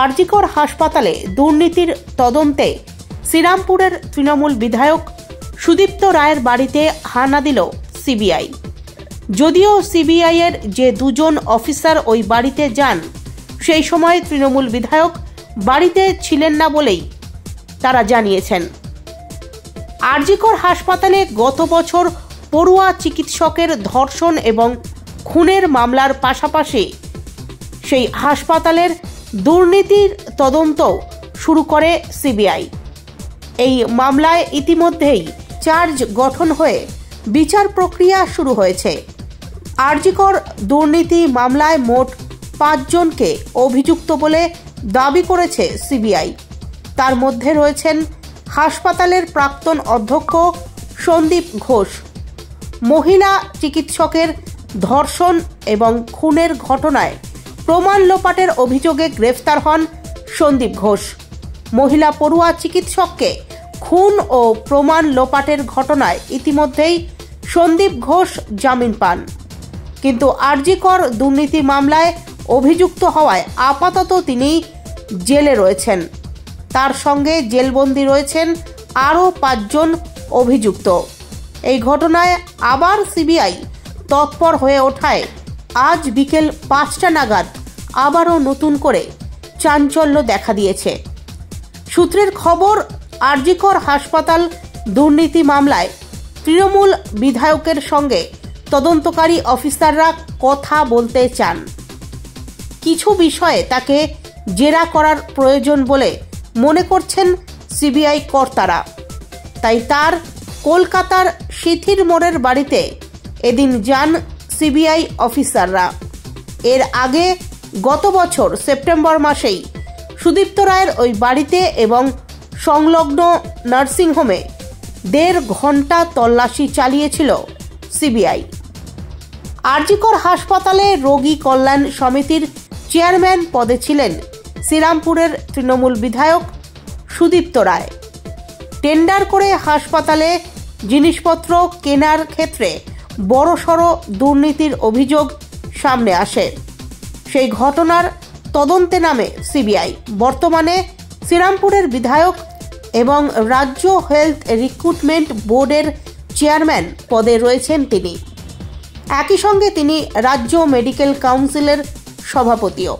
আরজিকর হাসপাতালে দুর্নীতির তদন্তে শ্রীরামপুরের তৃণমূল বিধায়ক সুদীপ্ত রায়ের বাড়িতে হানা দিল সিবিআই। যদিও সিবিআই এর যে দুজন অফিসার ওই বাড়িতে যান, সেই সময় তৃণমূল বিধায়ক বাড়িতে ছিলেন না বলেই তারা জানিয়েছেন। আরজিকর হাসপাতালে গত বছর পড়ুয়া চিকিৎসকের ধর্ষণ এবং খুনের মামলার পাশাপাশি সেই হাসপাতালের দুর্নীতির তদন্ত শুরু করে সিবিআই। এই মামলায় ইতিমধ্যেই চার্জ গঠন হয়ে বিচার প্রক্রিয়া শুরু হয়েছে। আরজিকর দুর্নীতি মামলায় মোট 5 জনকে অভিযুক্ত বলে দাবি করেছে সিবিআই। তার মধ্যে রয়েছেন হাসপাতালের প্রাক্তন অধ্যক্ষ সন্দীপ ঘোষ। মহিলা চিকিৎসকের ধর্ষণ এবং খুনের ঘটনায় প্রমাণ লোপাটের অভিযোগে গ্রেফতার হন সন্দীপ ঘোষ। মহিলা পড়ুয়া চিকিৎসককে খুন ও প্রমাণ লোপাটের ঘটনায় ইতিমধ্যেই সন্দীপ ঘোষ জামিন পান, কিন্তু আরজিকর দুর্নীতি মামলায় অভিযুক্ত হওয়ায় আপাতত তিনি জেলে রয়েছেন। তার সঙ্গে জেলবন্দি রয়েছেন আরও 5 জন অভিযুক্ত। এই ঘটনায় আবার সিবিআই তৎপর হয়ে ওঠায় আজ বিকেল 5টা নাগাদ আবারও নতুন করে চাঞ্চল্য দেখা দিয়েছে। সূত্রের খবর, আরজিকর হাসপাতাল দুর্নীতি মামলায় তৃণমূল বিধায়কের সঙ্গে তদন্তকারী অফিসাররা কথা বলতে চান। কিছু বিষয়ে তাকে জেরা করার প্রয়োজন বলে মনে করছেন সিবিআই কর্তারা। তাই তার কলকাতার সিথির মোড়ের বাড়িতে এদিন যান সিবিআই অফিসাররা। এর আগে গত বছর সেপ্টেম্বর মাসেই সুদীপ্ত রায়ের ওই বাড়িতে এবং সংলগ্ন নার্সিংহোমে 1.5 ঘন্টা তল্লাশি চালিয়েছিল সিবিআই। আরজিকর হাসপাতালে রোগী কল্যাণ সমিতির চেয়ারম্যান পদে ছিলেন শ্রীরামপুরের তৃণমূল বিধায়ক সুদীপ্ত রায়। টেন্ডার করে হাসপাতালে জিনিসপত্র কেনার ক্ষেত্রে বড়সড় দুর্নীতির অভিযোগ সামনে আসে। সেই ঘটনার তদন্তে নামে সিবিআই। বর্তমানে শ্রীরামপুরের বিধায়ক এবং রাজ্য হেলথ রিক্রুটমেন্ট বোর্ডের চেয়ারম্যান পদে রয়েছেন তিনি। একই সঙ্গে তিনি রাজ্য মেডিকেল কাউন্সিলের সভাপতিও।